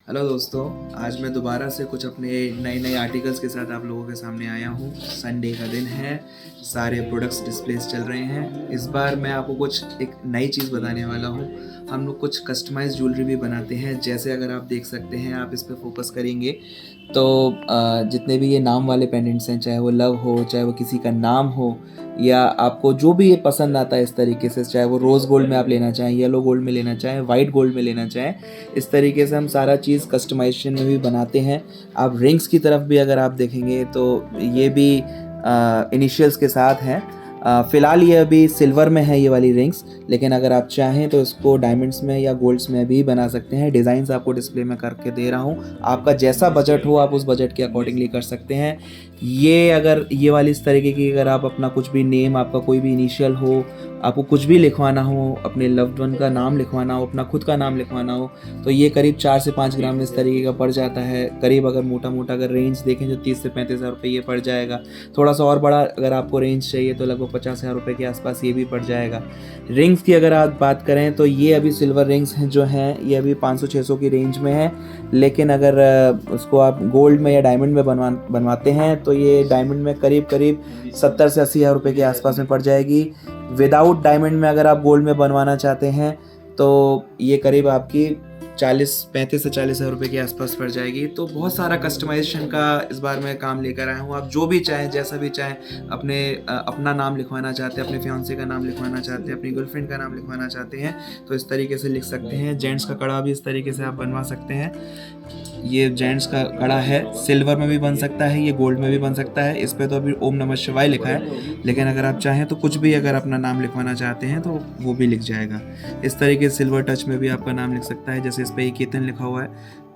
Hello दोस्तों, आज मैं दोबारा से कुछ अपने नए नए आर्टिकल्स के साथ आप लोगों के सामने आया हूँ। संडे का दिन है, सारे प्रोडक्ट्स डिस्प्लेस चल रहे हैं। इस बार मैं आपको कुछ एक नई चीज़ बताने वाला हूँ। हम लोग कुछ कस्टमाइज ज्वेलरी भी बनाते हैं। जैसे अगर आप देख सकते हैं, आप इस पर फोकस करेंगे तो जितने भी ये नाम वाले पेंडेंट्स हैं, चाहे वो लव हो, चाहे वो किसी का नाम हो, या आपको जो भी ये पसंद आता है इस तरीके से, चाहे वो रोज़ गोल्ड में आप लेना चाहें, येलो गोल्ड में लेना चाहें, वाइट गोल्ड में लेना चाहें, इस तरीके से हम सारा चीज़ कस्टमाइजेशन में भी बनाते हैं। आप रिंग्स की तरफ भी अगर आप देखेंगे तो ये भी इनिशियल्स के साथ हैं। फ़िलहाल ये अभी सिल्वर में है ये वाली रिंग्स, लेकिन अगर आप चाहें तो इसको डायमंड्स में या गोल्ड्स में भी बना सकते हैं। डिज़ाइंस आपको डिस्प्ले में करके दे रहा हूँ, आपका जैसा बजट हो आप उस बजट के अकॉर्डिंगली कर सकते हैं। ये अगर ये वाली इस तरीके की, अगर आप अपना कुछ भी नेम, आपका कोई भी इनिशियल हो, आपको कुछ भी लिखवाना हो, अपने लव्ड वन का नाम लिखवाना हो, अपना खुद का नाम लिखवाना हो, तो ये करीब 4 से 5 ग्राम में इस तरीके का पड़ जाता है। करीब अगर मोटा मोटा अगर रेंज देखें तो 30 से 35 हज़ार रुपये ये पड़ जाएगा। थोड़ा सा और बड़ा अगर आपको रेंज चाहिए तो लगभग 50 हज़ार रुपये के आसपास ये भी पड़ जाएगा। रिंग्स की अगर आप बात करें तो ये अभी सिल्वर रिंग्स हैं जो हैं, ये अभी 500-600 की रेंज में है। लेकिन अगर उसको आप गोल्ड में या डायमंड में बनवाते हैं तो ये डायमंड में करीब करीब 70 से 80 हज़ार रुपये के आसपास में पड़ जाएगी। विदाउट डायमंड में अगर आप गोल्ड में बनवाना चाहते हैं तो ये करीब आपकी 35 से 40 हज़ार रुपये के आसपास पड़ जाएगी। तो बहुत सारा कस्टमाइजेशन का इस बार मैं काम लेकर आया हूँ। आप जो भी चाहें, जैसा भी चाहें, अपना नाम लिखवाना चाहते हैं, अपने फियांसे का नाम लिखवाना चाहते हैं, अपनी गर्लफ्रेंड का नाम लिखवाना चाहते हैं तो इस तरीके से लिख सकते हैं। जेंट्स का कड़ा भी इस तरीके से आप बनवा सकते हैं। ये जेंट्स का कड़ा है, सिल्वर में भी बन सकता है, ये गोल्ड में भी बन सकता है। इस पे तो अभी ओम नमः शिवाय लिखा है, लेकिन अगर आप चाहें तो कुछ भी अगर अपना नाम लिखवाना चाहते हैं तो वो भी लिख जाएगा। इस तरीके से सिल्वर टच में भी आपका नाम लिख सकता है। जैसे इस पे केतन लिखा हुआ है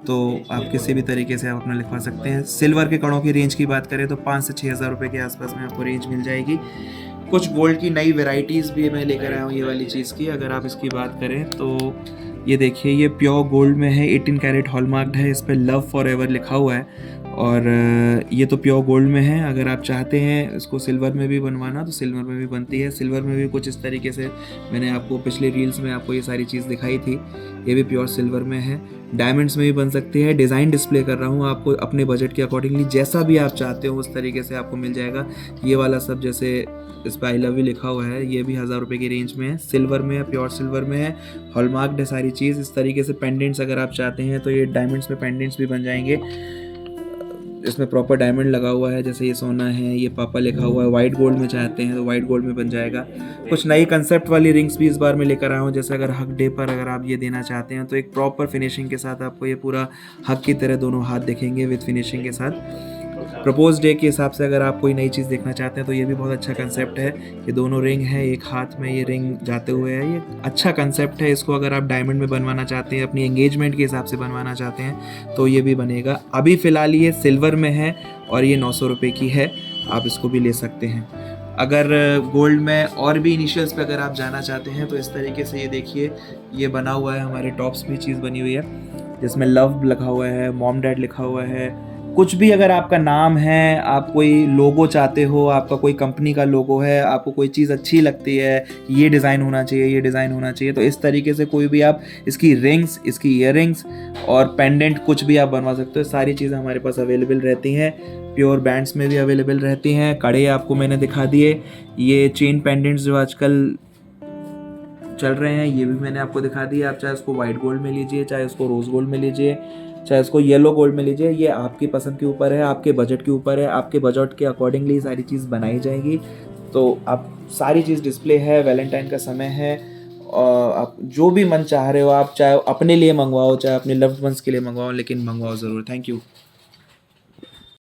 तो आप किसी भी तरीके से आप अपना लिखवा सकते हैं। सिल्वर के कड़ों की रेंज की बात करें तो 5 से 6 हज़ार रुपये के आसपास में आपको रेंज मिल जाएगी। कुछ गोल्ड की नई वेराइटीज़ भी मैं लेकर आया हूँ ये वाली चीज़ की। अगर आप इसकी बात करें तो ये देखिए, ये प्योर गोल्ड में है, 18 कैरेट हॉलमार्क्ड है, इस पर लव फॉर एवर लिखा हुआ है। और ये तो प्योर गोल्ड में है। अगर आप चाहते हैं इसको सिल्वर में भी बनवाना तो सिल्वर में भी बनती है। सिल्वर में भी कुछ इस तरीके से मैंने आपको पिछले रील्स में आपको ये सारी चीज़ दिखाई थी, ये भी प्योर सिल्वर में है। डायमंड्स में भी बन सकती है। डिज़ाइन डिस्प्ले कर रहा हूँ, आपको अपने बजट के अकॉर्डिंगली जैसा भी आप चाहते हो उस तरीके से आपको मिल जाएगा। ये वाला सब जैसे इस पर आई लव यू लिखा हुआ है, ये भी 1000 रुपये की रेंज में है, सिल्वर में है, प्योर सिल्वर में है, हॉलमार्क्ड है सारी चीज़। इस तरीके से पेंडेंट्स अगर आप चाहते हैं तो ये डायमंड्स में पेंडेंट्स भी बन जाएंगे। इसमें प्रॉपर डायमंड लगा हुआ है, जैसे ये सोना है, ये पापा लिखा हुआ है। वाइट गोल्ड में चाहते हैं तो वाइट गोल्ड में बन जाएगा। कुछ नई कंसेप्ट वाली रिंग्स भी इस बार मैं लेकर आया हूँ। जैसे अगर हक डे पर अगर आप ये देना चाहते हैं तो एक प्रॉपर फिनिशिंग के साथ आपको ये पूरा हक की तरह दोनों हाथ दिखेंगे विद फिनिशिंग के साथ। प्रपोज डे के हिसाब से अगर आप कोई नई चीज़ देखना चाहते हैं तो ये भी बहुत अच्छा कंसेप्ट है। ये दोनों रिंग है, एक हाथ में ये रिंग जाते हुए है, ये अच्छा कंसेप्ट है। इसको अगर आप डायमंड में बनवाना चाहते हैं, अपनी एंगेजमेंट के हिसाब से बनवाना चाहते हैं तो ये भी बनेगा। अभी फ़िलहाल ये सिल्वर में है और ये 900 रुपये की है, आप इसको भी ले सकते हैं। अगर गोल्ड में और भी इनिशियल्स पे अगर आप जाना चाहते हैं तो इस तरीके से ये देखिए, ये बना हुआ है। हमारे टॉप्स भी चीज़ बनी हुई है जिसमें लव लिखा हुआ है, मॉम डैड लिखा हुआ है। कुछ भी अगर आपका नाम है, आप कोई लोगो चाहते हो, आपका कोई कंपनी का लोगो है, आपको कोई चीज़ अच्छी लगती है, ये डिज़ाइन होना चाहिए, ये डिज़ाइन होना चाहिए, तो इस तरीके से कोई भी आप इसकी रिंग्स, इसकी ईयररिंग्स और पेंडेंट कुछ भी आप बनवा सकते हो। सारी चीज़ें हमारे पास अवेलेबल रहती हैं। प्योर बैंड्स में भी अवेलेबल रहती हैं। कड़े आपको मैंने दिखा दिए। ये चेन पेंडेंट्स जो आजकल चल रहे हैं ये भी मैंने आपको दिखा दिया। आप चाहे उसको वाइट गोल्ड में लीजिए, चाहे उसको रोज़ गोल्ड में लीजिए, चाहे उसको येलो गोल्ड में लीजिए, ये आपकी पसंद के ऊपर है, आपके बजट के ऊपर है। आपके बजट के अकॉर्डिंगली सारी चीज़ बनाई जाएगी। तो आप सारी चीज़ डिस्प्ले है, वैलेंटाइन का समय है, और आप जो भी मन चाह रहे हो, आप चाहे अपने लिए मंगवाओ, चाहे अपने लव्ड वंस के लिए मंगवाओ, लेकिन मंगवाओ ज़रूर। Thank you.